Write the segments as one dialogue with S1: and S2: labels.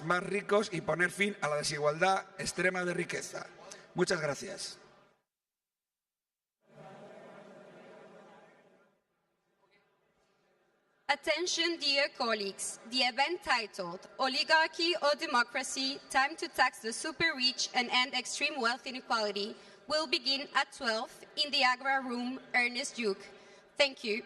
S1: más ricos y poner fin a la desigualdad extrema de riqueza. Muchas gracias.
S2: Attention, dear colleagues. The event titled Oligarchy or Democracy, Time to Tax the Super Rich and End Extreme Wealth Inequality will begin at 12 in the Agora Room, Ernest Lluch. Thank you.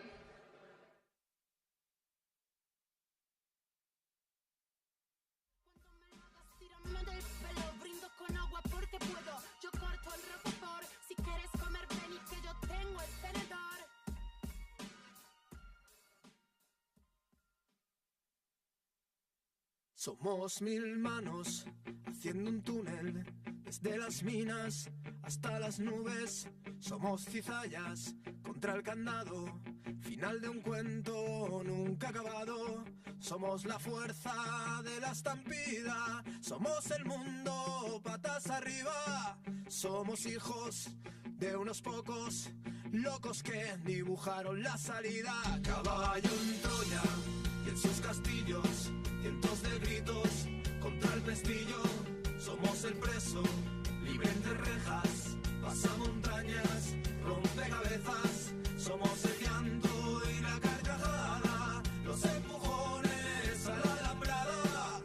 S3: Somos 1000 manos haciendo un túnel desde las minas hasta las nubes. Somos cizallas contra el candado, final de un cuento nunca acabado. Somos la fuerza de la estampida, somos el mundo patas arriba. Somos hijos de unos pocos locos que dibujaron la salida. Caballo en Troya y en sus castillos, cientos de gritos contra el pestillo. Somos el preso, libre entre rejas, pasa montañas, rompe cabezas. Somos el llanto y la carcajada, los empujones a la alambrada.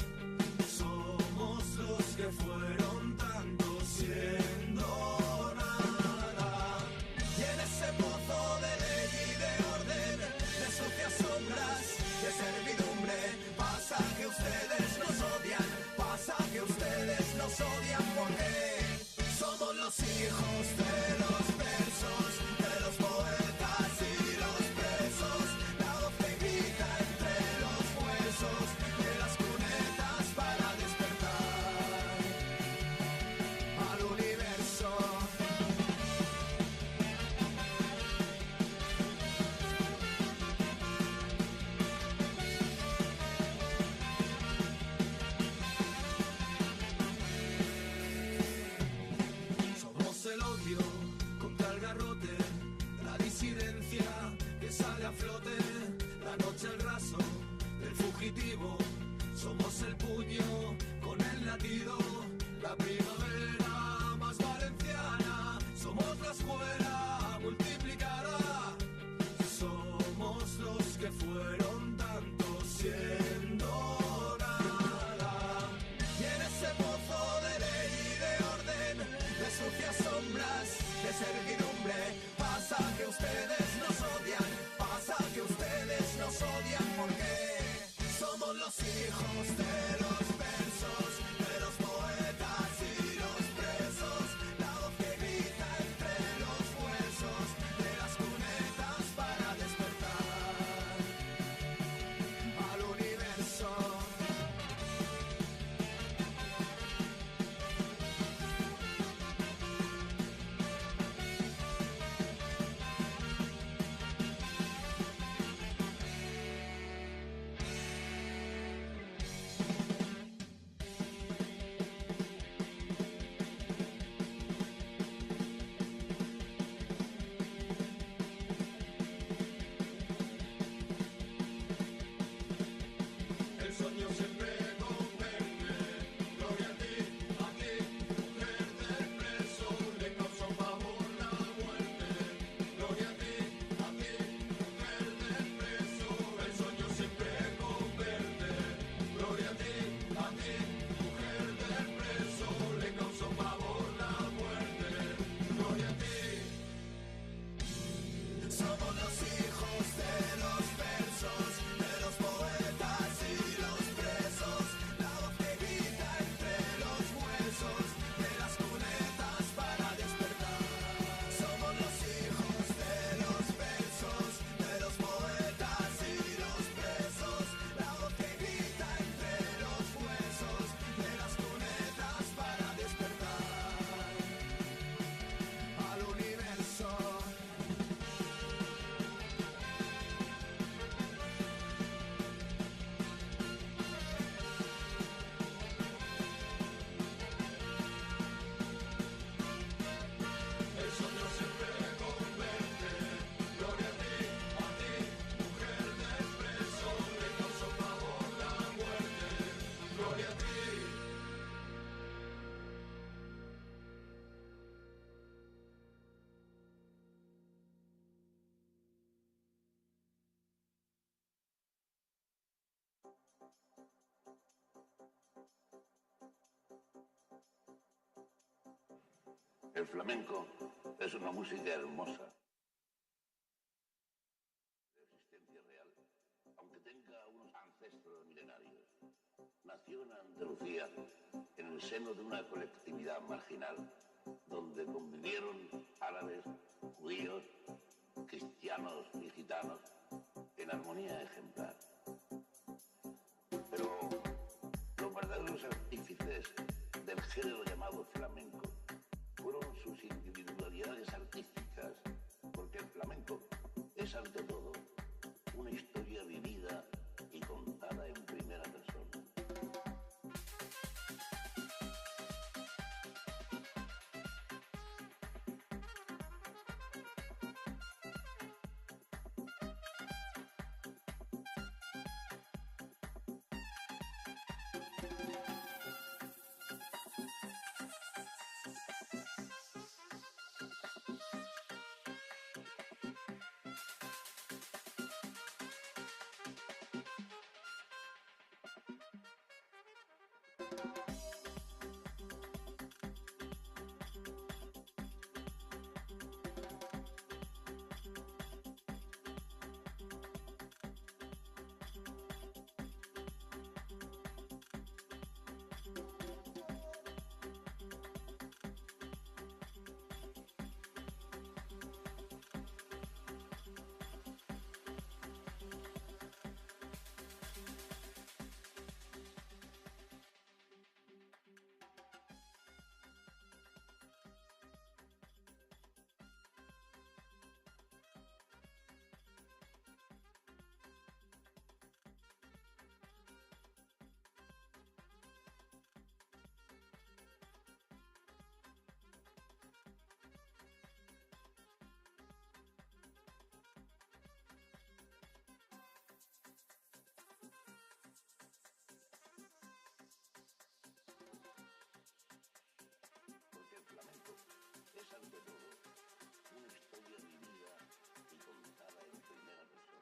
S3: Somos los que fueron tanto siendo nada. Y en ese pozo de ley y de orden, de sucias sombras, de servidumbre, pasa que ustedes nos odian, pasa que ustedes nos odian porque somos los hijos de los versos, de los poetas y los presos, la voz que grita entre los huesos, de las cunetas para despertar al universo. Somos el odio
S4: El flamenco es una música hermosa, de existencia real, aunque tenga unos ancestros milenarios. Nació en Andalucía, en el seno de una colectividad marginal, donde convivieron árabes, judíos, cristianos y gitanos en armonía ejemplar. Pero los verdaderos artífices del género llamado flamenco fueron sus individualidades artísticas, porque el flamenco es ante todo una historia vivida y contada en primera persona. Porque el flamenco es ante todo una historia vivida y contada en primera persona.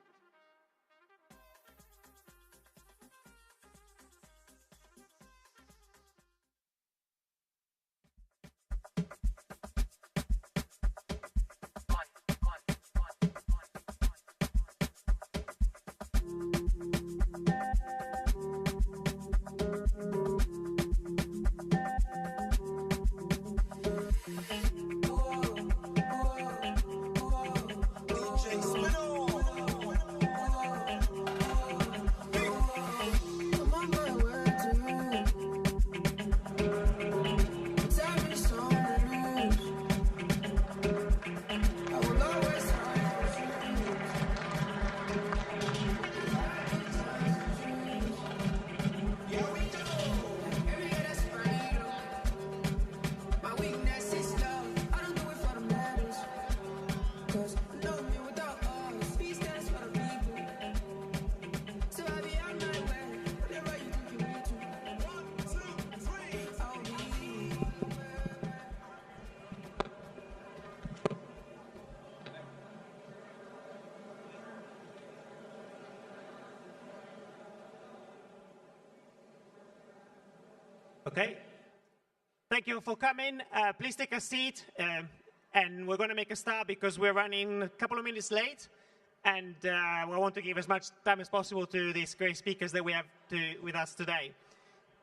S5: Okay. Thank you for coming. Please take a seat, and we're going to make a start because we're running a couple of minutes late, and we want to give as much time as possible to these great speakers that we have with us today.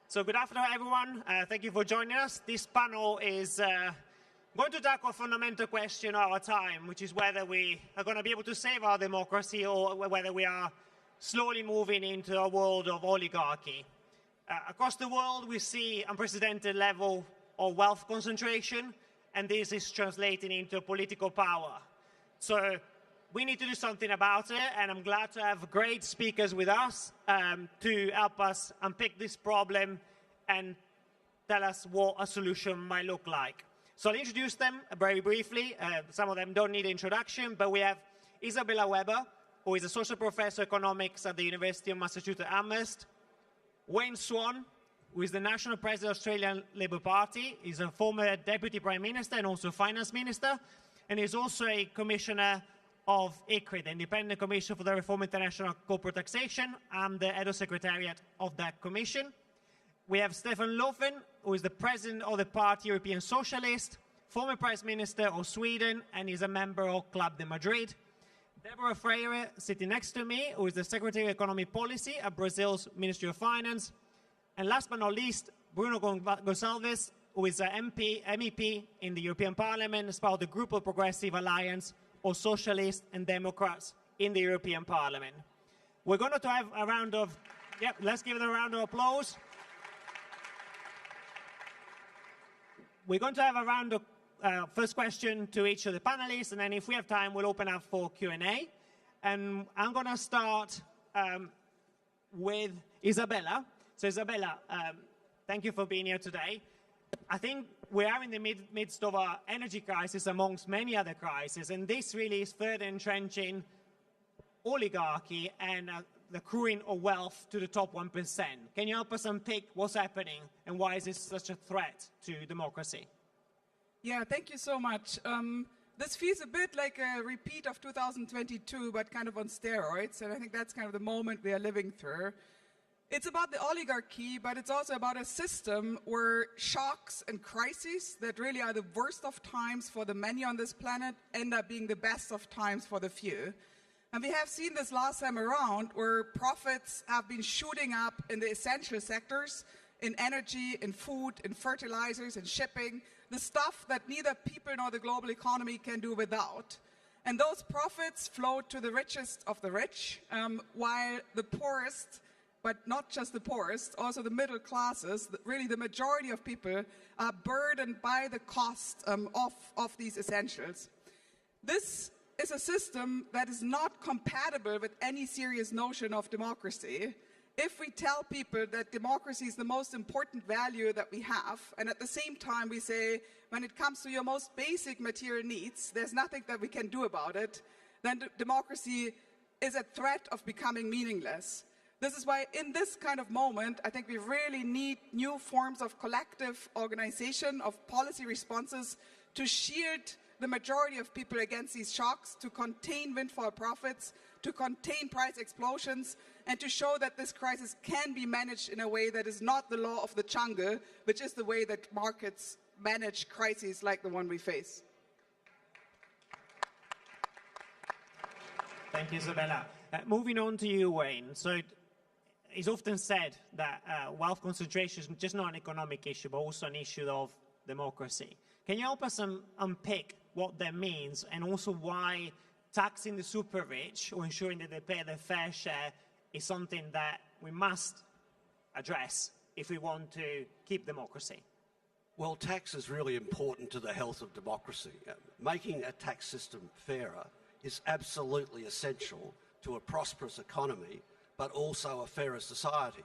S5: So good afternoon, everyone. Thank you for joining us. This panel is going to tackle a fundamental question of our time, which is whether we are going to be able to save our democracy or whether we are slowly moving into a world of oligarchy. Across the world, we see unprecedented level of wealth concentration, and this is translating into political power. So we need to do something about it, and I'm glad to have great speakers with us to help us unpick this problem and tell us what a solution might look like. So I'll introduce them very briefly. Some of them don't need introduction, but we have Isabella Weber, who is a social professor of economics at the University of Massachusetts Amherst. Wayne Swan, who is the National President of the Australian Labour Party. He's a former Deputy Prime Minister and also Finance Minister, and he's also a Commissioner of ICRI, the Independent Commission for the Reform of International Corporate Taxation. I'm the Head of Secretariat of that Commission. We have Stefan Löfven, who is the President of the Party European Socialist, former Prime Minister of Sweden, and is a member of Club de Madrid. Deborah Freire, sitting next to me, who is the Secretary of Economic Policy at Brazil's Ministry of Finance. And last but not least, Bruno Gonçalves, who is an MEP in the European Parliament as part of the Group of Progressive Alliance of Socialists and Democrats in the European Parliament. We're going to have a round of, let's give them a round of applause. We're going to have a round of first question to each of the panelists, and then if we have time, we'll open up for Q&A. And I'm going to start with Isabella. So Isabella, thank you for being here today. I think we are in the midst of an energy crisis amongst many other crises, and this really is further entrenching oligarchy and the accruing of wealth to the top 1%. Can you help us unpick what's happening and why is this such a threat to democracy?
S6: Yeah, thank you so much. This feels a bit like a repeat of 2022, but kind of on steroids, and I think that's kind of the moment we are living through. It's about the oligarchy, but it's also about a system where shocks and crises that really are the worst of times for the many on this planet end up being the best of times for the few. And we have seen this last time around where profits have been shooting up in the essential sectors, in energy, in food, in fertilizers, in shipping, the stuff that neither people nor the global economy can do without. And those profits flow to the richest of the rich, while the poorest, but not just the poorest, also the middle classes, really the majority of people are burdened by the cost of these essentials. This is a system that is not compatible with any serious notion of democracy. If we tell people that democracy is the most important value that we have, and at the same time we say, when it comes to your most basic material needs, there's nothing that we can do about it, then democracy is at threat of becoming meaningless. This is why in this kind of moment, I think we really need new forms of collective organization, of policy responses to shield the majority of people against these shocks, to contain windfall profits, to contain price explosions, and to show that this crisis can be managed in a way that is not the law of the jungle, which is the way that markets manage crises like the one we face.
S5: Thank you, Isabella. Moving on to you, Wayne. So it's often said that wealth concentration is just not an economic issue, but also an issue of democracy. Can you help us unpick what that means, and also why taxing the super rich or ensuring that they pay their fair share is something that we must address if we want to keep democracy?
S7: Well, tax is really important to the health of democracy. Making a tax system fairer is absolutely essential to a prosperous economy, but also a fairer society.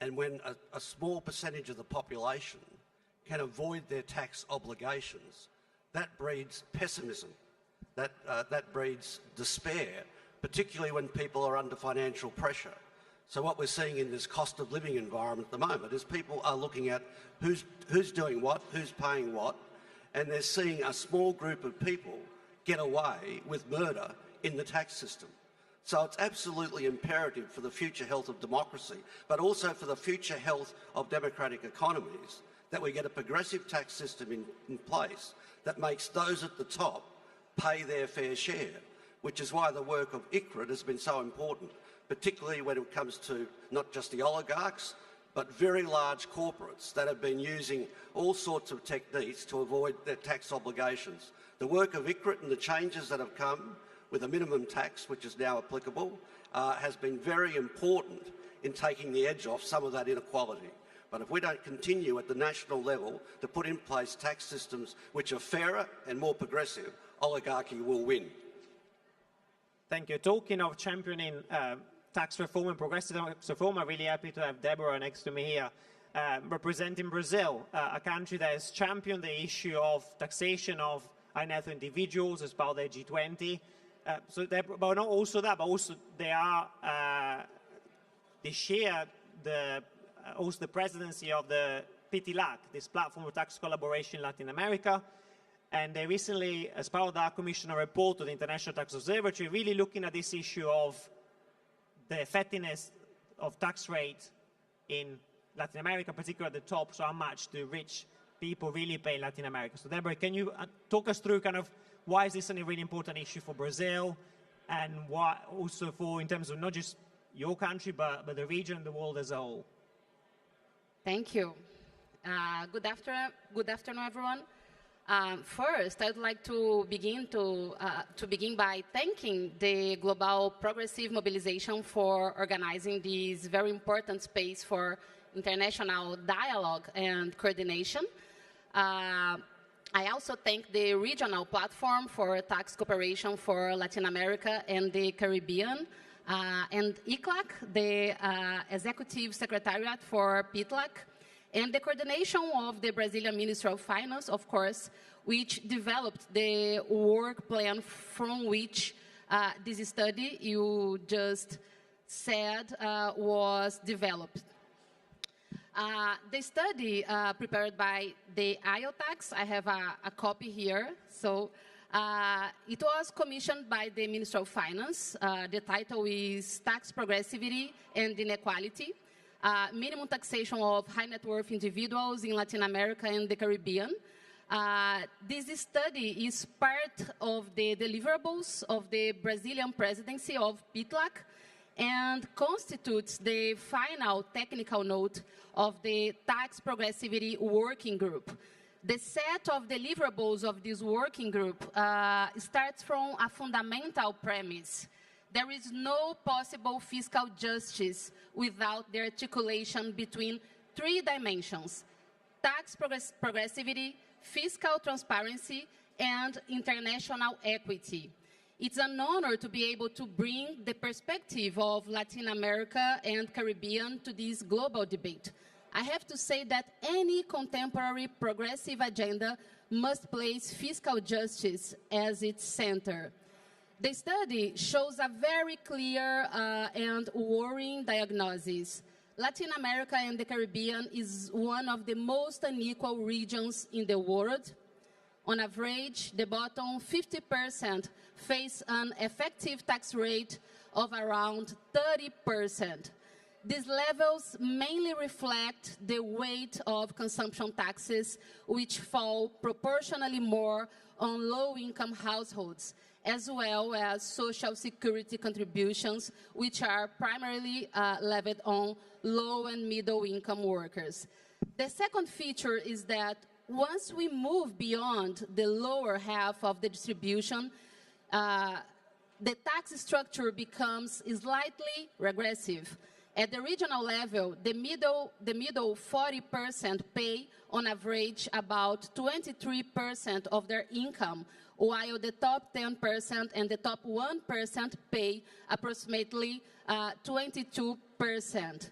S7: And when a small percentage of the population can avoid their tax obligations, that breeds pessimism, that breeds despair, particularly when people are under financial pressure. So what we're seeing in this cost of living environment at the moment is people are looking at who's doing what, who's paying what, and they're seeing a small group of people get away with murder in the tax system. So it's absolutely imperative for the future health of democracy, but also for the future health of democratic economies, that we get a progressive tax system in place that makes those at the top pay their fair share, which is why the work of ICRIT has been so important, particularly when it comes to not just the oligarchs, but very large corporates that have been using all sorts of techniques to avoid their tax obligations. The work of ICRIT and the changes that have come with a minimum tax, which is now applicable, has been very important in taking the edge off some of that inequality. But if we don't continue at the national level to put in place tax systems which are fairer and more progressive, oligarchy will win.
S5: Thank you. Talking of championing tax reform and progressive reform, I'm really happy to have Deborah next to me here, representing Brazil, a country that has championed the issue of taxation of high net worth individuals as part of their G20. But not also that, but also they share also the presidency of the PTLAC, this platform for tax collaboration in Latin America. And they recently, as part of that, commissioned a report to the International Tax Observatory, really looking at this issue of the effectiveness of tax rate in Latin America, particularly at the top, so how much the rich people really pay in Latin America. So Deborah, can you talk us through kind of why is this a really important issue for Brazil, and why also for in terms of not just your country, but the region and the world as a whole?
S8: Thank you. Good afternoon, everyone. First, I'd like to begin by thanking the Global Progressive Mobilization for organizing this very important space for international dialogue and coordination. I also thank the Regional Platform for Tax Cooperation for Latin America and the Caribbean, and ICLAC, the Executive Secretariat for PITLAC, and the coordination of the Brazilian Ministry of Finance, of course, which developed the work plan from which this study you just said was developed. The study prepared by the IOTax, I have a copy here. So it was commissioned by the Ministry of Finance. The title is Tax Progressivity and Inequality, Minimum Taxation of High Net Worth Individuals in Latin America and the Caribbean. This study is part of the deliverables of the Brazilian presidency of PITLAC, and constitutes the final technical note of the Tax Progressivity Working Group. The set of deliverables of this working group starts from a fundamental premise. There is no possible fiscal justice without the articulation between three dimensions: tax progressivity, fiscal transparency, and international equity. It's an honor to be able to bring the perspective of Latin America and Caribbean to this global debate. I have to say that any contemporary progressive agenda must place fiscal justice as its center. The study shows a very clear and worrying diagnosis. Latin America and the Caribbean is one of the most unequal regions in the world. On average, the bottom 50% face an effective tax rate of around 30%. These levels mainly reflect the weight of consumption taxes, which fall proportionally more on low-income households, as well as social security contributions, which are primarily levied on low and middle-income workers. The second feature is that once we move beyond the lower half of the distribution, the tax structure becomes slightly regressive. At the regional level, the middle 40% pay on average about 23% of their income, while the top 10% and the top 1% pay approximately 22%.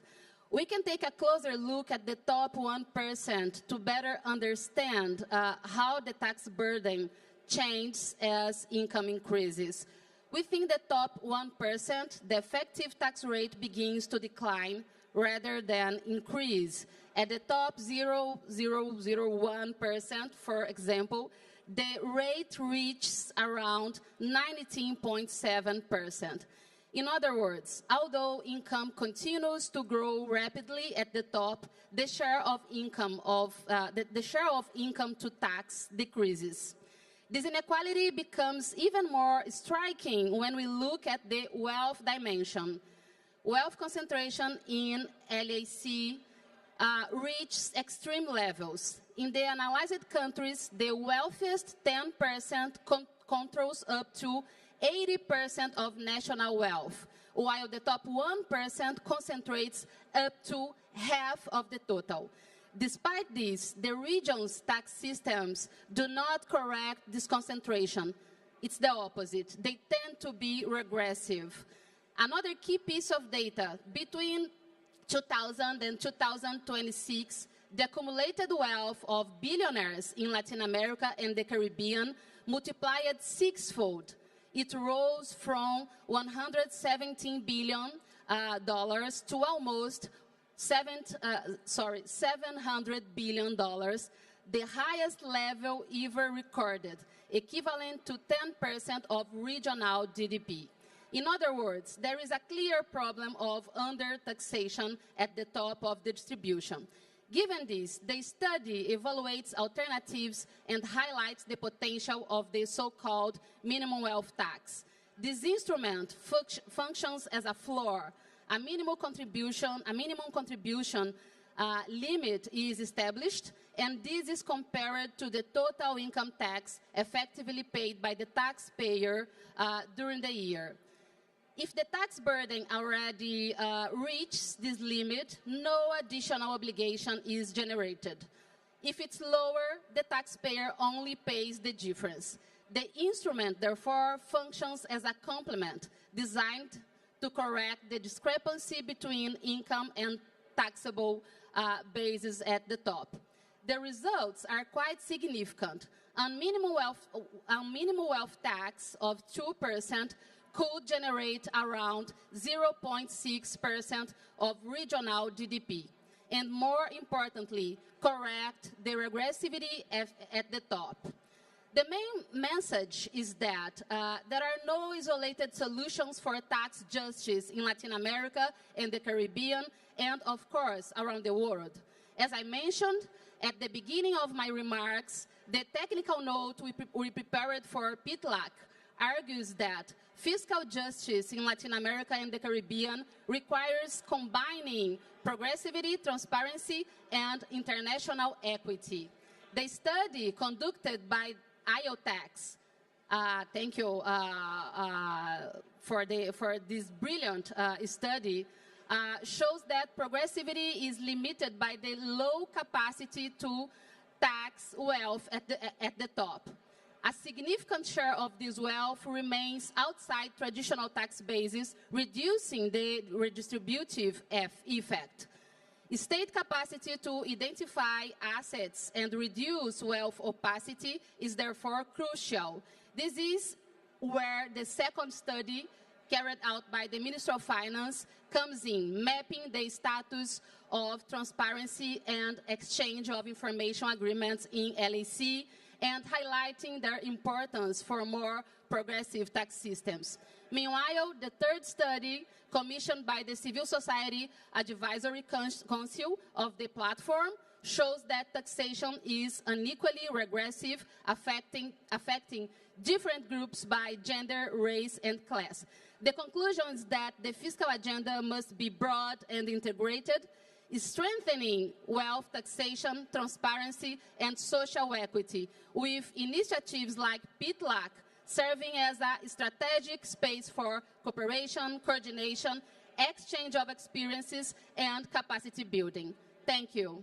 S8: We can take a closer look at the top 1% to better understand how the tax burden changes as income increases. Within the top 1%, the effective tax rate begins to decline rather than increase. At the top 0.001%, for example, the rate reaches around 19.7%. In other words, although income continues to grow rapidly at the top, the share of income to tax decreases. This inequality becomes even more striking when we look at the wealth dimension. Wealth concentration in LAC reaches extreme levels. In the analyzed countries, the wealthiest 10% controls up to 80% of national wealth, while the top 1% concentrates up to half of the total. Despite this, the region's tax systems do not correct this concentration. It's the opposite. They tend to be regressive. Another key piece of data, between 2000 and 2026, the accumulated wealth of billionaires in Latin America and the Caribbean multiplied sixfold. It rose from $117 billion to almost $700 billion, the highest level ever recorded, equivalent to 10% of regional GDP. In other words, there is a clear problem of under-taxation at the top of the distribution. Given this, the study evaluates alternatives and highlights the potential of the so-called minimum wealth tax. This instrument functions as a floor. A minimum contribution limit is established, and this is compared to the total income tax effectively paid by the taxpayer during the year. If the tax burden already reaches this limit, no additional obligation is generated. If it's lower, the taxpayer only pays the difference. The instrument, therefore, functions as a complement designed to correct the discrepancy between income and taxable bases at the top. The results are quite significant. A minimum wealth tax of 2% could generate around 0.6% of regional GDP, and more importantly, correct the regressivity at the top. The main message is that there are no isolated solutions for tax justice in Latin America and the Caribbean, and of course, around the world. As I mentioned at the beginning of my remarks, the technical note we prepared for PITLAC argues that fiscal justice in Latin America and the Caribbean requires combining progressivity, transparency, and international equity. The study conducted by IOTAX, thank you for this brilliant study, shows that progressivity is limited by the low capacity to tax wealth at the top. A significant share of this wealth remains outside traditional tax bases, reducing the redistributive effect. State capacity to identify assets and reduce wealth opacity is therefore crucial. This is where the second study carried out by the Ministry of Finance comes in, mapping the status of transparency and exchange of information agreements in LAC, and highlighting their importance for more progressive tax systems. Meanwhile, the third study, commissioned by the Civil Society Advisory Council of the platform, shows that taxation is unequally regressive, affecting different groups by gender, race, and class. The conclusion is that the fiscal agenda must be broad and integrated, strengthening wealth taxation, transparency, and social equity, with initiatives like PITLAC serving as a strategic space for cooperation, coordination, exchange of experiences, and capacity building. Thank you.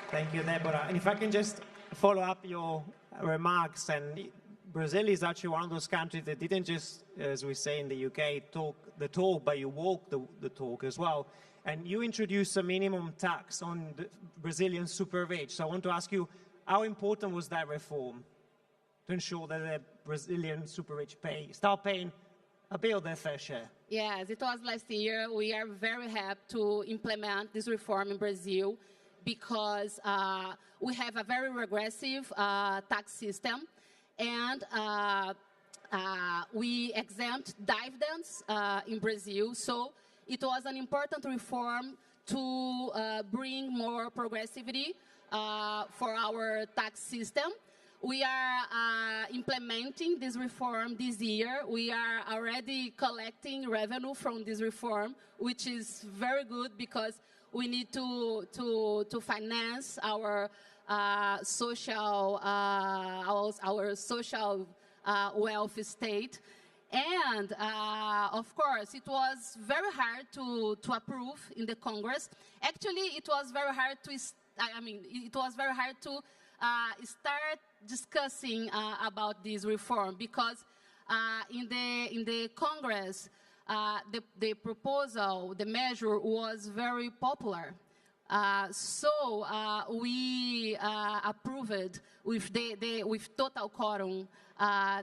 S5: Thank you, Deborah. And if I can just follow up your remarks, and Brazil is actually one of those countries that didn't just, as we say in the UK, talk the talk, but you walk the talk as well. And you introduced a minimum tax on the Brazilian super rich. So I want to ask you, how important was that reform to ensure that the Brazilian super rich start paying a bit of their fair share?
S8: Yes, it was last year. We are very happy to implement this reform in Brazil because we have a very regressive tax system, and we exempt dividends in Brazil. So it was an important reform to bring more progressivity for our tax system. We are implementing this reform this year. We are already collecting revenue from this reform, which is very good because we need to finance our social wealth state. And of course, it was very hard to approve in the Congress. Actually, it was very hard to start discussing about this reform because in the Congress, the proposal, the measure was very popular. So we approved with total quorum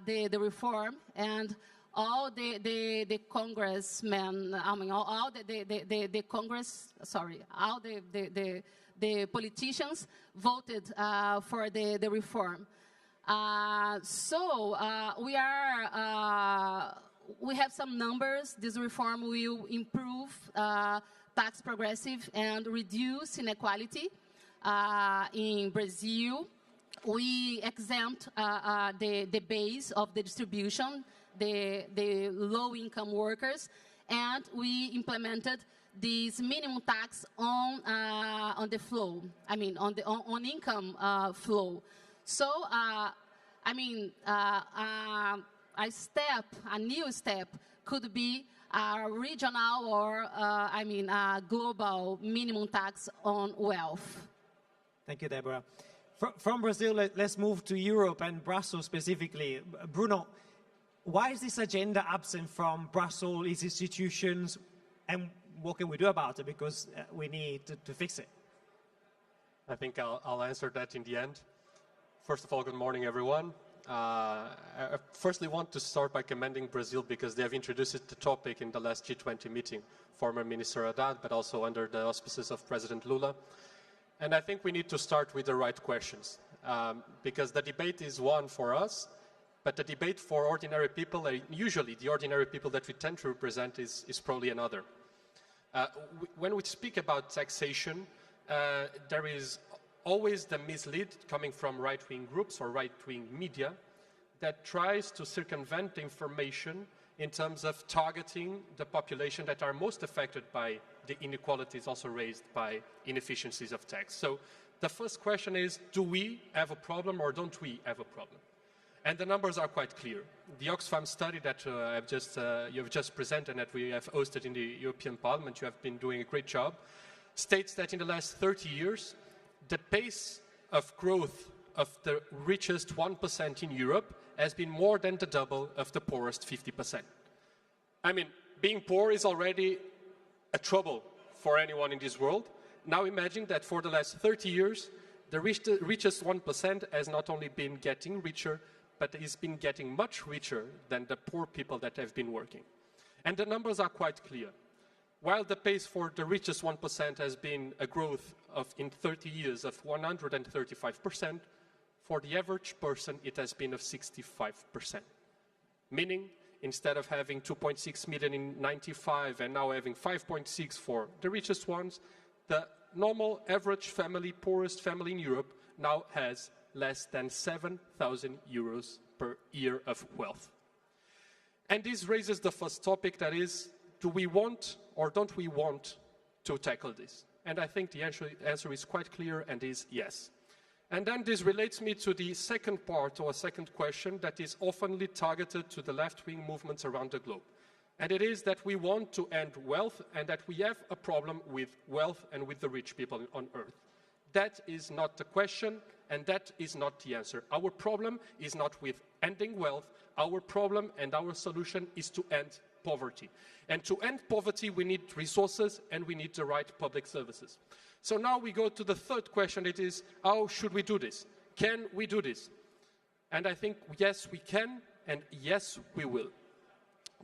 S8: the reform, and all the congressmen, all the Congress, sorry, all the politicians voted for the reform. So we have some numbers. This reform will improve tax progressive and reduce inequality. In Brazil, we exempt the base of the distribution, the low-income workers, and we implemented this minimum tax on the flow. I mean, on income flow. So, I mean, a new step could be a regional or, a global minimum tax on wealth.
S5: Thank you, Deborah. From Brazil, let's move to Europe and Brussels specifically. Bruno, why is this agenda absent from Brussels, its institutions, and what can we do about it? Because we need to fix it.
S9: I think I'll answer that in the end. First of all, good morning, everyone. I firstly want to start by commending Brazil because they have introduced the topic in the last G20 meeting, former Minister Haddad, but also under the auspices of President Lula. And I think we need to start with the right questions because the debate is one for us, but the debate for ordinary people, usually the ordinary people that we tend to represent is probably another. When we speak about taxation, there is always the mislead coming from right-wing groups or right-wing media that tries to circumvent the information in terms of targeting the population that are most affected by the inequalities also raised by inefficiencies of tax. So the first question is, do we have a problem or don't we have a problem? And the numbers are quite clear. The Oxfam study that you have just presented and that we have hosted in the European Parliament, you have been doing a great job, states that in the last 30 years, the pace of growth of the richest 1% in Europe has been more than the double of the poorest 50%. I mean, being poor is already a trouble for anyone in this world. Now imagine that for the last 30 years, the richest 1% has not only been getting richer, but has been getting much richer than the poor people that have been working. And the numbers are quite clear. While the pace for the richest 1% has been a growth of, in 30 years, of 135%, for the average person, it has been of 65%. Meaning, instead of having 2.6 million in 95 and now having 5.6 for the richest ones, the normal average family, poorest family in Europe, now has less than 7,000 euros per year of wealth. And this raises the first topic, that is, do we want or don't we want to tackle this? And I think the answer is quite clear and is yes. And then this relates me to the second part or second question that is oftenly targeted to the left-wing movements around the globe. And it is that we want to end wealth and that we have a problem with wealth and with the rich people on earth. That is not the question and that is not the answer. Our problem is not with ending wealth. Our problem and our solution is to end poverty. And to end poverty, we need resources and we need the right public services. So now we go to the third question. It is, how should we do this? Can we do this? And I think, yes, we can, and yes, we will.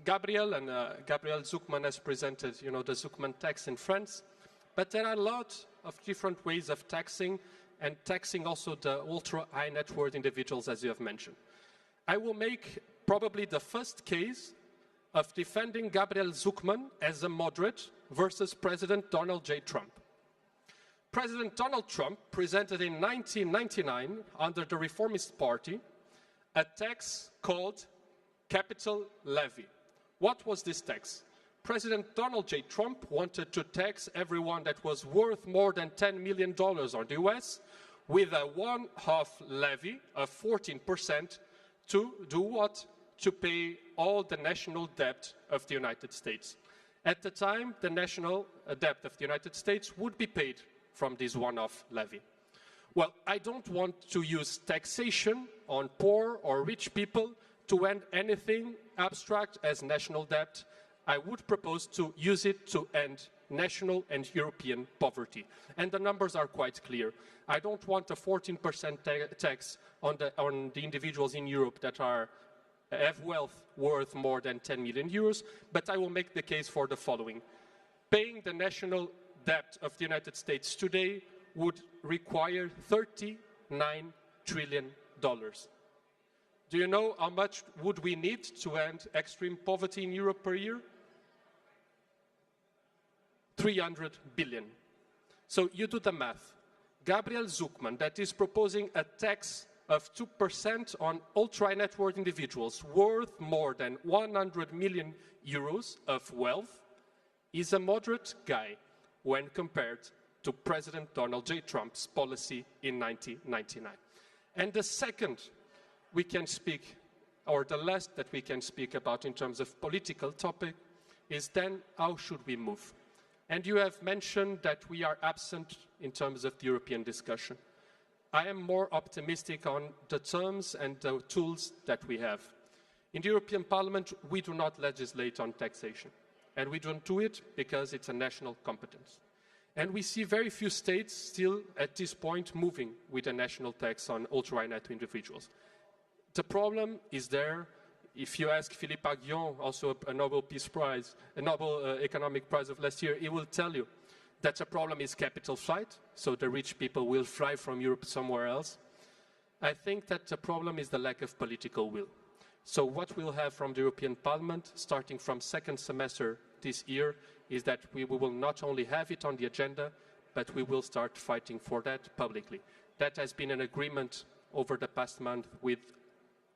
S9: Gabriel Zucman has presented, the Zucman tax in France, but there are a lot of different ways of taxing, and taxing also the ultra-high net worth individuals, as you have mentioned. I will make probably the first case of defending Gabriel Zucman as a moderate versus President Donald J. Trump. President Donald Trump presented in 1999, under the Reformist Party, a tax called capital levy. What was this tax? President Donald J. Trump wanted to tax everyone that was worth more than $10 million on the US with a one-half levy of 14% to do what? To pay all the national debt of the United States. At the time, the national debt of the United States would be paid from this one-off levy. Well, I don't want to use taxation on poor or rich people to end anything abstract as national debt. I would propose to use it to end national and European poverty. And the numbers are quite clear. I don't want a 14% tax on the individuals in Europe that have wealth worth more than 10 million euros, but I will make the case for the following. Paying the national debt of the United States today would require $39 trillion. Do you know how much would we need to end extreme poverty in Europe per year? 300 billion. So you do the math. Gabriel Zucman, that is proposing a tax of 2% on ultra-net worth individuals worth more than 100 million euros of wealth, is a moderate guy when compared to President Donald J. Trump's policy in 1999. And the second we can speak, or the last that we can speak about in terms of political topic, is then how should we move? And you have mentioned that we are absent in terms of the European discussion. I am more optimistic on the terms and the tools that we have. In the European Parliament, we do not legislate on taxation. And we don't do it because it's a national competence. And we see very few states still at this point moving with a national tax on ultra-high-net individuals. The problem is there. If you ask Philippe Aghion, also a Nobel Peace Prize, a Nobel Economic Prize of last year, he will tell you that the problem is capital flight, so the rich people will fly from Europe somewhere else. I think that the problem is the lack of political will. So what we'll have from the European Parliament, starting from second semester this year, is that we will not only have it on the agenda, but we will start fighting for that publicly. That has been an agreement over the past month with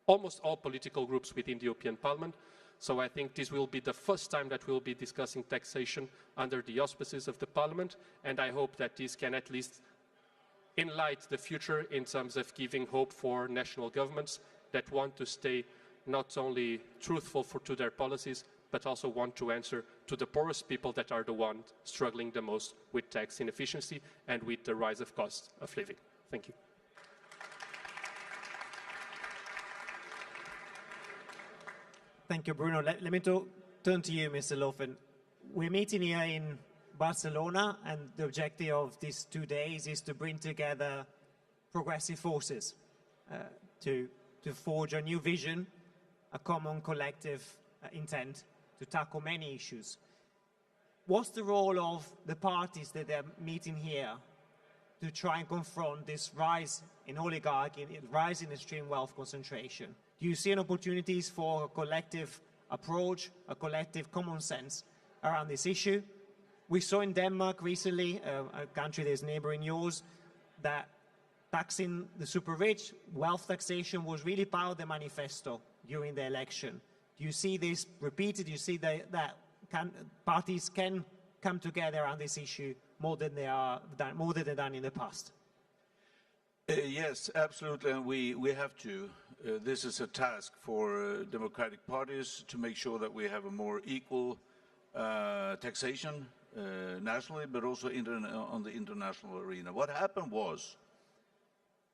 S9: almost all political groups within the European Parliament. So I think this will be the first time that we'll be discussing taxation under the auspices of the Parliament, and I hope that this can at least enlighten the future in terms of giving hope for national governments that want to stay not only truthful to their policies, but also want to answer to the poorest people that are the ones struggling the most with tax inefficiency and with the rise of cost of living. Thank you.
S10: Thank you, Bruno. Let me turn to you, Mr. Leuven. We're meeting here in Barcelona, and the objective of these 2 days is to bring together progressive forces to forge a new vision, a common collective intent to tackle many issues. What's the role of the parties that are meeting here to try and confront this rise in oligarchy, rise in extreme wealth concentration? Do you see an opportunities for a collective approach, a collective common sense around this issue? We saw in Denmark recently, a country that is neighboring yours, that taxing the super rich, wealth taxation was really part of the manifesto during the election. Do you see this repeated? Do you see that parties can come together around this issue more than they've done in the past?
S11: Yes, absolutely, and we have to. This is a task for democratic parties to make sure that we have a more equal taxation nationally, but also on the international arena. What happened was,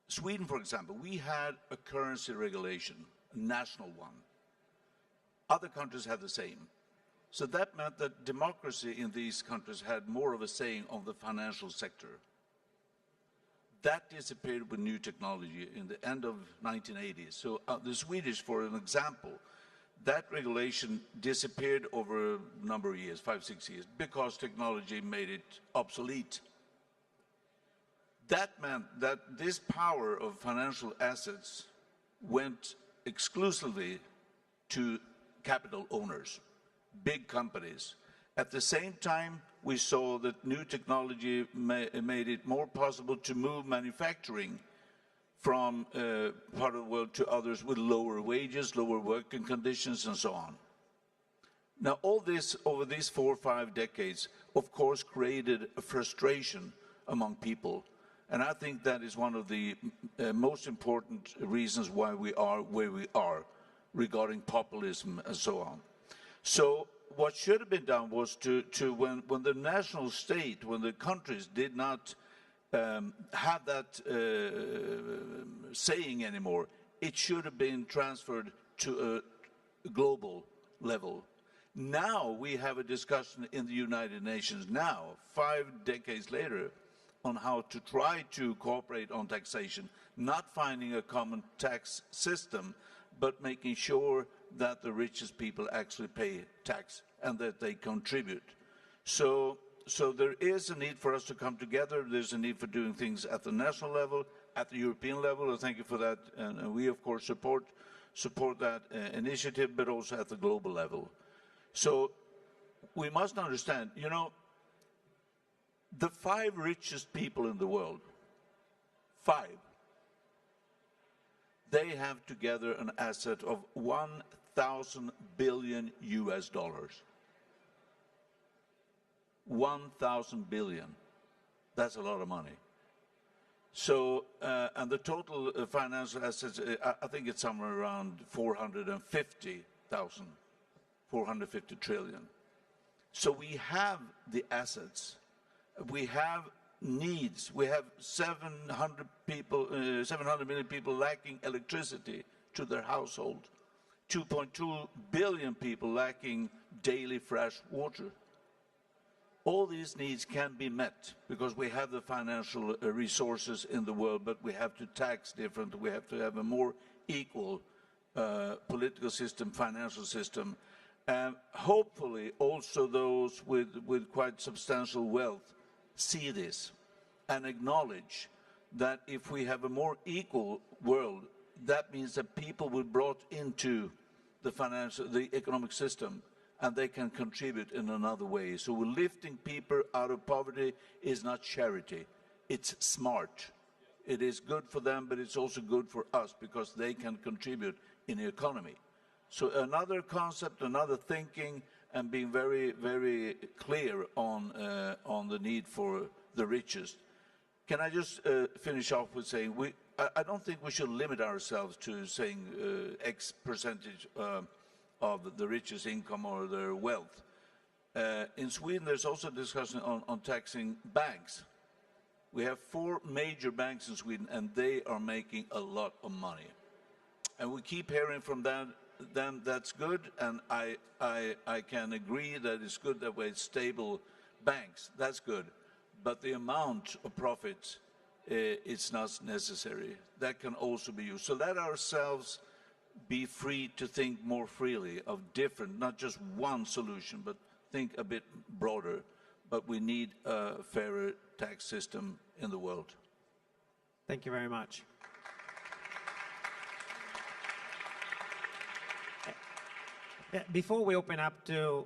S11: Sweden, for example, we had a currency regulation, a national one. Other countries had the same. So that meant that democracy in these countries had more of a saying on the financial sector. That disappeared with new technology in the end of 1980s. So the Swedish, for an example, that regulation disappeared over a number of years, 5-6 years, because technology made it obsolete. That meant that this power of financial assets went exclusively to capital owners, big companies. At the same time, we saw that new technology made it more possible to move manufacturing from part of the world to others with lower wages, lower working conditions, and so on. Now, all this over these 4 or 5 decades, of course, created a frustration among people. And I think that is one of the most important reasons why we are where we are regarding populism and so on. So what should have been done was when the national state, when the countries did not have that saying anymore, it should have been transferred to a global level. Now we have a discussion in the United Nations now, 5 decades later, on how to try to cooperate on taxation, not finding a common tax system, but making sure that the richest people actually pay tax and that they contribute. So there is a need for us to come together. There's a need for doing things at the national level, at the European level, and thank you for that. And we, of course, support that initiative, but also at the global level. So we must understand, you know, The 5 richest people in the world, 5, they have together an asset of 1,000 billion US dollars. 1,000 billion. That's a lot of money. So, and the total financial assets, I think it's somewhere around 450 trillion. So we have the assets. We have needs. We have 700 million people lacking electricity to their household. 2.2 billion people lacking daily fresh water. All these needs can be met because we have the financial resources in the world, but we have to tax different. We have to have a more equal political system, financial system. Hopefully also those with quite substantial wealth see this and acknowledge that if we have a more equal world, that means that people will be brought into the economic system, and they can contribute in another way. So we're lifting people out of poverty is not charity. It's smart. It is good for them, but it's also good for us because they can contribute in the economy. So another concept, another thinking, and being very, very clear on the need for the richest. Can I just finish off with saying, I don't think we should limit ourselves to saying X percentage of the richest income or their wealth. In Sweden, there's also discussion on taxing banks. We have 4 major banks in Sweden, and they are making a lot of money. And we keep hearing from them that's good, and I can agree that it's good that we have stable banks. That's good. But the amount of profits, it's not necessary. That can also be used. So let ourselves be free to think more freely of different, not just one solution, but think a bit broader. But we need a fairer tax system in the world.
S10: Thank you very much. Before we open up to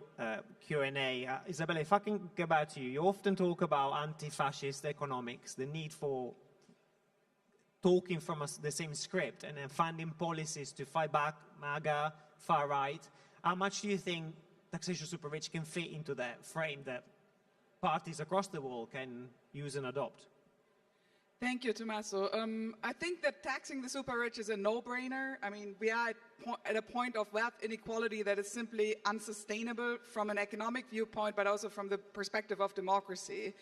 S10: Q&A, Isabella, if I can go back to you, you often talk about anti-fascist economics, the need for talking from the same script and then finding policies to fight back MAGA, far right. How much do you think taxation super rich can fit into that frame that parties across the world can use and adopt?
S6: Thank you, Tommaso. I think that taxing the super rich is a no-brainer. I mean, we are at a point of wealth inequality that is simply unsustainable from an economic viewpoint, but also from the perspective of democracy.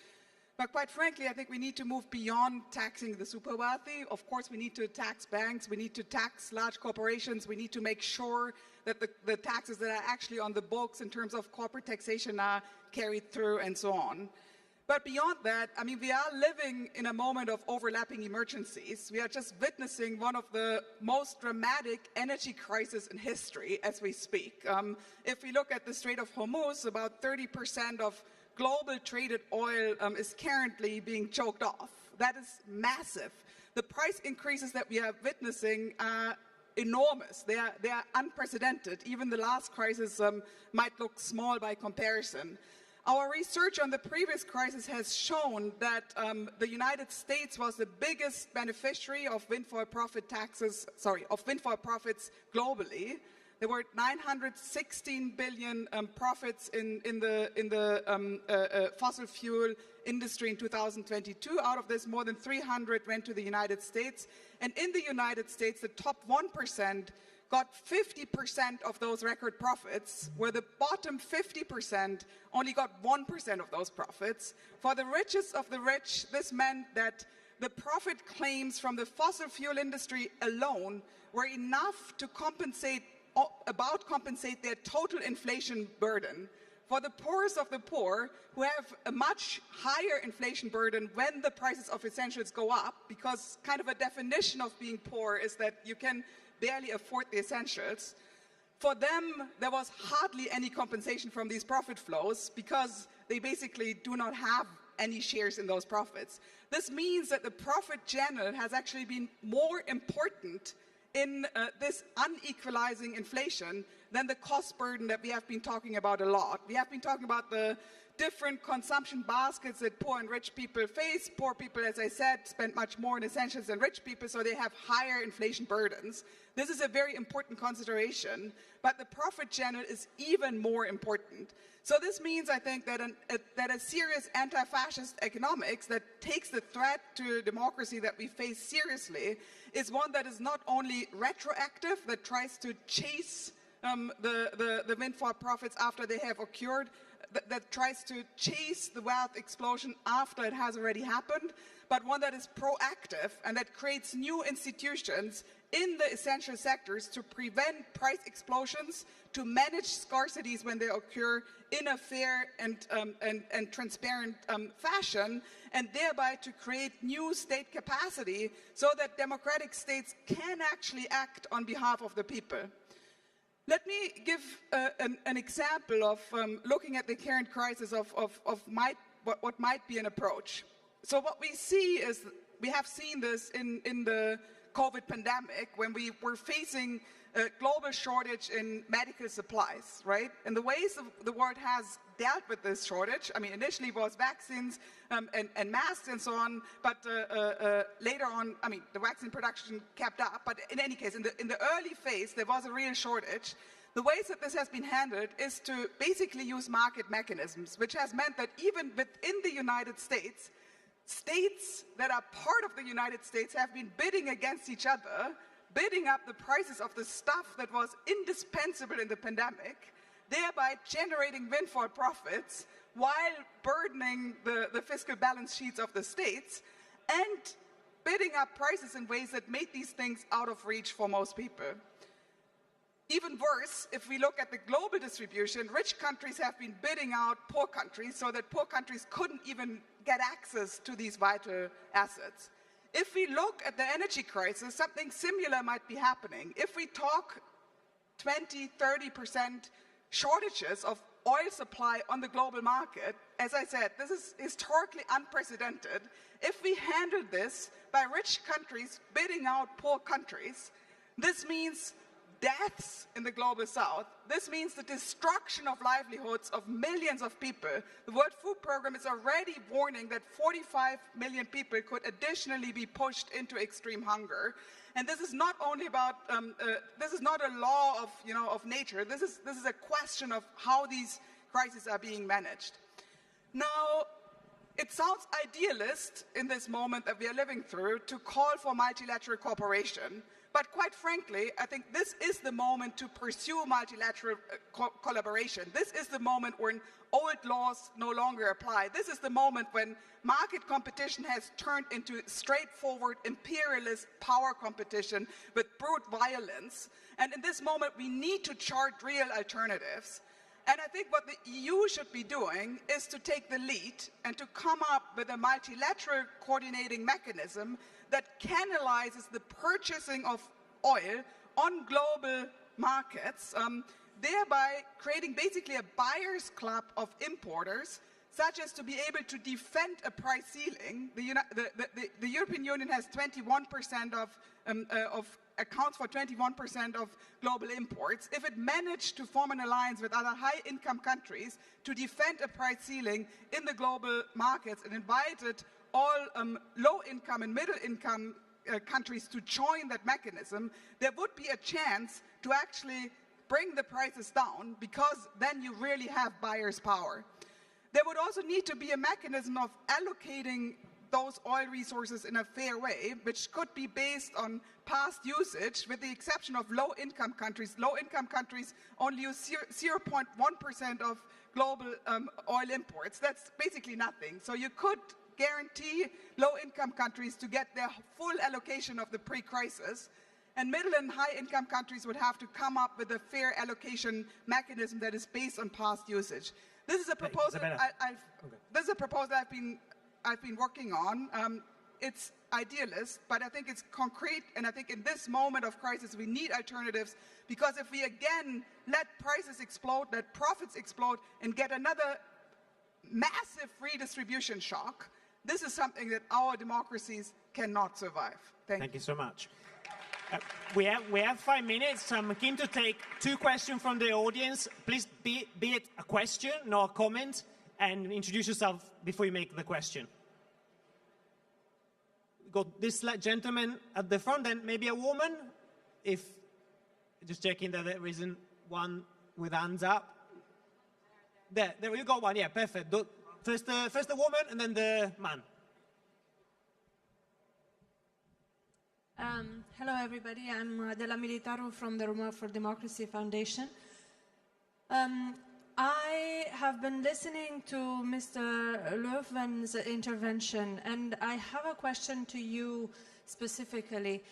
S6: But quite frankly, I think we need to move beyond taxing the super wealthy. Of course, we need to tax banks. We need to tax large corporations. We need to make sure that the taxes that are actually on the books in terms of corporate taxation are carried through and so on. But beyond that, I mean, we are living in a moment of overlapping emergencies. We are just witnessing one of the most dramatic energy crises in history as we speak. If we look at the Strait of Hormuz, about 30% of global traded oil is currently being choked off. That is massive. The price increases that we are witnessing are enormous. They are unprecedented. Even the last crisis might look small by comparison. Our research on the previous crisis has shown that the United States was the biggest beneficiary of windfall profits globally. There were 916 billion profits in the fossil fuel industry in 2022. Out of this, more than 300 went to the United States. And in the United States, the top 1% got 50% of those record profits, where the bottom 50% only got 1% of those profits. For the richest of the rich, this meant that the profit claims from the fossil fuel industry alone were enough to compensate their total inflation burden. For the poorest of the poor, who have a much higher inflation burden when the prices of essentials go up, because kind of a definition of being poor is that you can barely afford the essentials. For them, there was hardly any compensation from these profit flows because they basically do not have any shares in those profits. This means that the profit channel has actually been more important in this unequalizing inflation than the cost burden that we have been talking about a lot. We have been talking about the different consumption baskets that poor and rich people face. Poor people, as I said, spend much more in essentials than rich people, so they have higher inflation burdens. This is a very important consideration, but the profit channel is even more important. So this means, I think, that a serious anti-fascist economics that takes the threat to democracy that we face seriously is one that is not only retroactive, that tries to chase the windfall profits after they have occurred, that tries to chase the wealth explosion after it has already happened, but one that is proactive and that creates new institutions in the essential sectors to prevent price explosions, to manage scarcities when they occur in a fair and transparent fashion, and thereby to create new state capacity so that democratic states can actually act on behalf of the people. Let me give an example of looking at the current crisis of what might be an approach. So what we see is, we have seen this in the COVID pandemic, when we were facing a global shortage in medical supplies, right? And the ways the world has dealt with this shortage, I mean, initially it was vaccines and masks and so on, but later on, I mean, the vaccine production kept up, but in any case, in the early phase, there was a real shortage. The ways that this has been handled is to basically use market mechanisms, which has meant that even within the United States, states that are part of the United States have been bidding against each other, bidding up the prices of the stuff that was indispensable in the pandemic, thereby generating windfall profits while burdening the fiscal balance sheets of the states, and bidding up prices in ways that made these things out of reach for most people. Even worse, if we look at the global distribution, rich countries have been bidding out poor countries so that poor countries couldn't even get access to these vital assets. If we look at the energy crisis, something similar might be happening. If we talk 20, 30% shortages of oil supply on the global market, as I said, this is historically unprecedented. If we handle this by rich countries bidding out poor countries, this means deaths in the global south. This means the destruction of livelihoods of millions of people. The World Food Programme is already warning that 45 million people could additionally be pushed into extreme hunger. And this is not only about, this is not a law of nature. This is a question of how these crises are being managed. Now, it sounds idealist in this moment that we are living through to call for multilateral cooperation. But quite frankly, I think this is the moment to pursue multilateral collaboration. This is the moment when old laws no longer apply. This is the moment when market competition has turned into straightforward imperialist power competition with brute violence. And in this moment, we need to chart real alternatives. And I think what the EU should be doing is to take the lead and to come up with a multilateral coordinating mechanism that canalizes the purchasing of oil on global markets, thereby creating basically a buyer's club of importers, such as to be able to defend a price ceiling. The European Union has 21% accounts for 21% of global imports. If it managed to form an alliance with other high-income countries to defend a price ceiling in the global markets and invited all low-income and middle-income countries to join that mechanism, there would be a chance to actually bring the prices down, because then you really have buyer's power. There would also need to be a mechanism of allocating those oil resources in a fair way, which could be based on past usage, with the exception of low-income countries. Low-income countries only use 0.1% of global oil imports. That's basically nothing. So you could guarantee low-income countries to get their full allocation of the pre-crisis, and middle and high-income countries would have to come up with a fair allocation mechanism that is based on past usage. This is a proposal. This is a proposal I've been working on. It's idealist, but I think it's concrete, and I think in this moment of crisis we need alternatives, because if we again let prices explode, let profits explode, and get another massive redistribution shock, this is something that our democracies cannot survive.
S10: Thank you so much. We have 5 minutes. I'm keen to take 2 questions from the audience. Please be it a question, not a comment. and introduce yourself before you make the question. Got this gentleman at the front, and maybe a woman, if just checking that there isn't one with hands up. There you got one. Yeah, perfect. First the woman, and then the man.
S12: Hello, everybody. I'm Adela Militaru from the Roma for Democracy Foundation. I have been listening to Mr. Leuven's intervention, and I have a question to you specifically.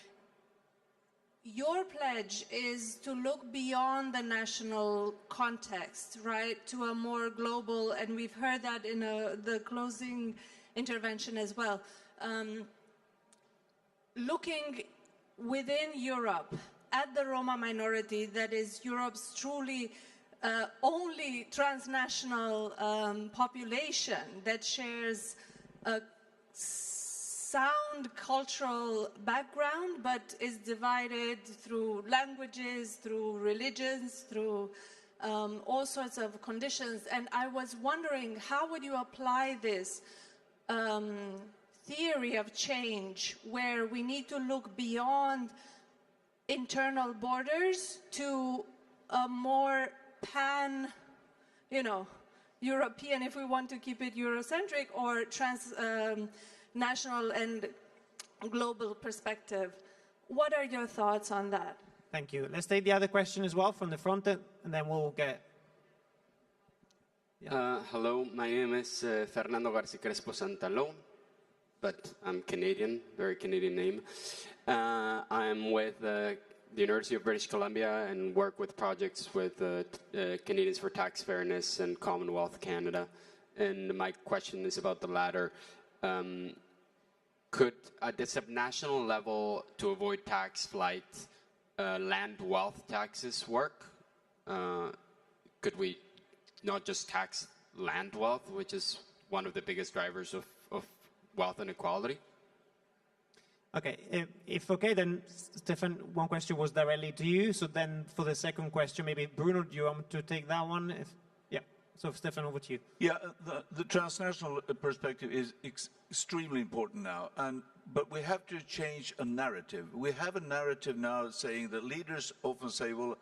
S12: Your pledge is to look beyond the national context, right, to a more global, and we've heard that in the closing intervention as well. Looking within Europe at the Roma minority, that is Europe's truly only transnational population that shares a sound cultural background, but is divided through languages, through religions, through all sorts of conditions. And I was wondering, how would you apply this theory of change, where we need to look beyond internal borders to a more European, if we want to keep it Eurocentric, or transnational and global perspective? What are your thoughts on that?
S10: Thank you. Let's take the other question as well from the front, and then we'll get... Yeah.
S13: Hello, my name is Fernando García Crespo Santaló, but I'm Canadian, very Canadian name. I'm with the University of British Columbia and work with projects with Canadians for Tax Fairness and Commonwealth Canada. And my question is about the latter. Could, at the subnational level, to avoid tax flight, land wealth taxes work? Could we not just tax land wealth, which is one of the biggest drivers of wealth inequality?
S10: Okay, if okay, then Stefan, one question was directly to you. So then for the second question, maybe Bruno, do you want to take that one? Yeah, so Stefan, over to you.
S11: Yeah, the transnational perspective is extremely important now, but we have to change a narrative. We have a narrative now saying that leaders often say, well,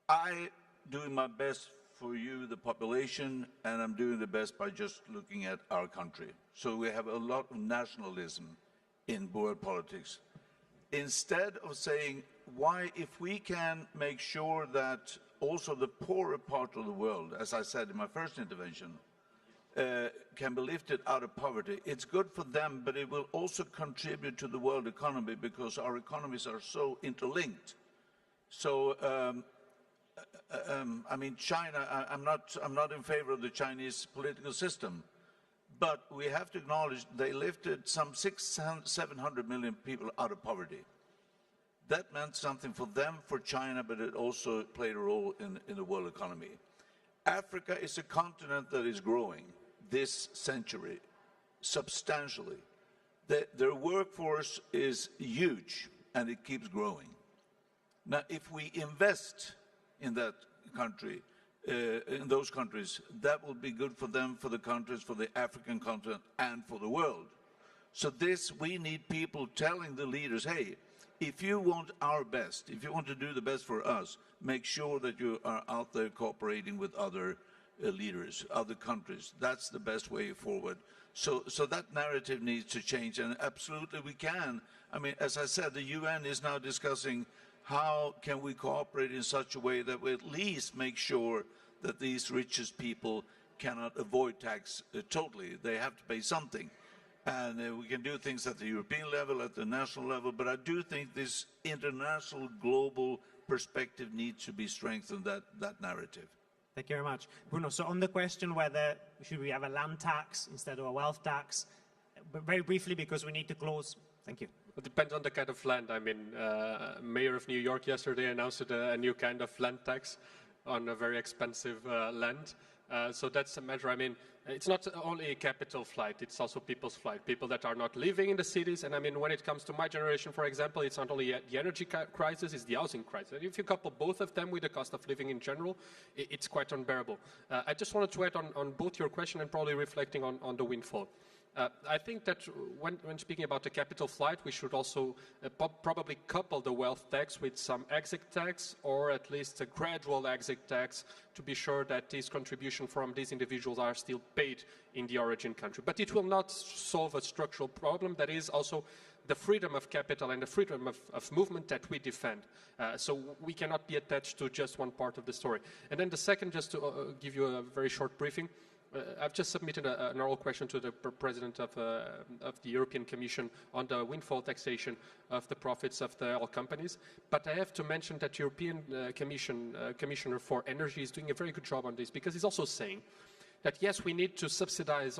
S11: I'm doing my best for you, the population, and I'm doing the best by just looking at our country. So we have a lot of nationalism in world politics. Instead of saying, why, if we can make sure that also the poorer part of the world, as I said in my first intervention, can be lifted out of poverty, it's good for them, but it will also contribute to the world economy because our economies are so interlinked. So, I mean, China, I'm not in favor of the Chinese political system, but we have to acknowledge they lifted some 700 million people out of poverty. That meant something for them, for China, but it also played a role in the world economy. Africa is a continent that is growing this century substantially. Their workforce is huge, and it keeps growing. Now, if we invest in that country, in those countries, that will be good for them, for the countries, for the African continent, and for the world. So we need people telling the leaders, hey, if you want our best, if you want to do the best for us, make sure that you are out there cooperating with other leaders, other countries. That's the best way forward. So that narrative needs to change, and absolutely we can. I mean, as I said, the UN is now discussing how can we cooperate in such a way that we at least make sure that these richest people cannot avoid tax totally. They have to pay something. And we can do things at the European level, at the national level, but I do think this international global perspective needs to be strengthened, that narrative.
S10: Thank you very much. Bruno, so on the question whether should we have a land tax instead of a wealth tax, but very briefly because we need to close. Thank you.
S9: It depends on the kind of land. I mean, Mayor of New York yesterday announced a new kind of land tax on a very expensive land. So that's a matter, I mean, it's not only a capital flight, it's also people's flight, people that are not living in the cities. And I mean, when it comes to my generation, for example, it's not only the energy crisis, it's the housing crisis. And if you couple both of them with the cost of living in general, it's quite unbearable. I just wanted to add on both your question and probably reflecting on the windfall. I think that when speaking about the capital flight, we should also probably couple the wealth tax with some exit tax, or at least a gradual exit tax, to be sure that these contributions from these individuals are still paid in the origin country. But it will not solve a structural problem that is also the freedom of capital and the freedom of movement that we defend. So we cannot be attached to just one part of the story. And then the second, just to give you a very short briefing, I've just submitted an oral question to the President of the European Commission on the windfall taxation of the profits of the oil companies. But I have to mention that European Commissioner for Energy is doing a very good job on this, because he's also saying that, yes, we need to subsidize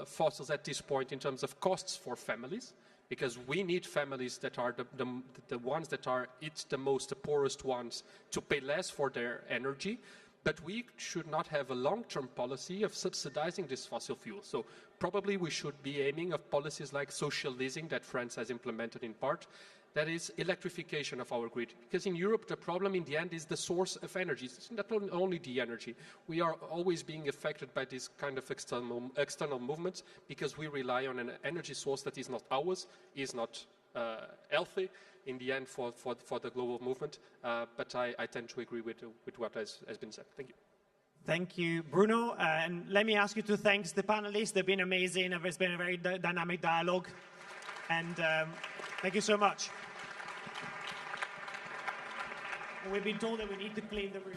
S9: fossils at this point in terms of costs for families, because we need families that are the ones that are the most, the poorest ones, to pay less for their energy. But we should not have a long-term policy of subsidizing this fossil fuel. So probably we should be aiming of policies like social leasing that France has implemented in part, that is electrification of our grid. Because in Europe, the problem in the end is the source of energy. It's not only the energy. We are always being affected by this kind of external movements, because we rely on an energy source that is not ours, is not healthy in the end for the global movement. But I tend to agree with what has been said. Thank you.
S10: Thank you, Bruno. And let me ask you to thank the panelists. They've been amazing. It's been a very dynamic dialogue. And thank you so much. We've been told that we need to clean the room.